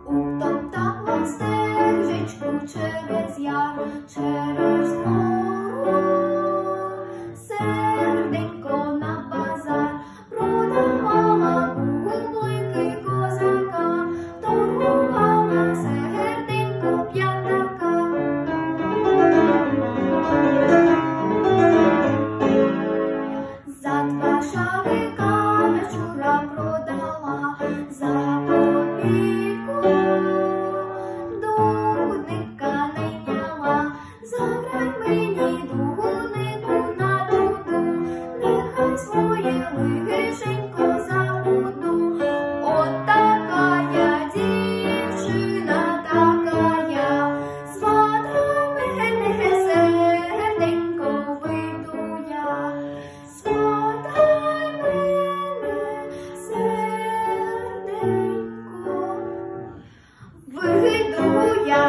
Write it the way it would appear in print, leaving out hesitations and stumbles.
Утоптала стежечку через яр, через гору, серденько на базар продавала бублики козака, торгувала серденько п'ятака. За 2 шарика вечора продала, за копійку дудника найняла. Заграй мені дуднику на дуду, нехай своє лишенько забуду. От такая дівчина, такая, сватай мене, серденько, вийду я. Сватай мене, серденько, вийду я.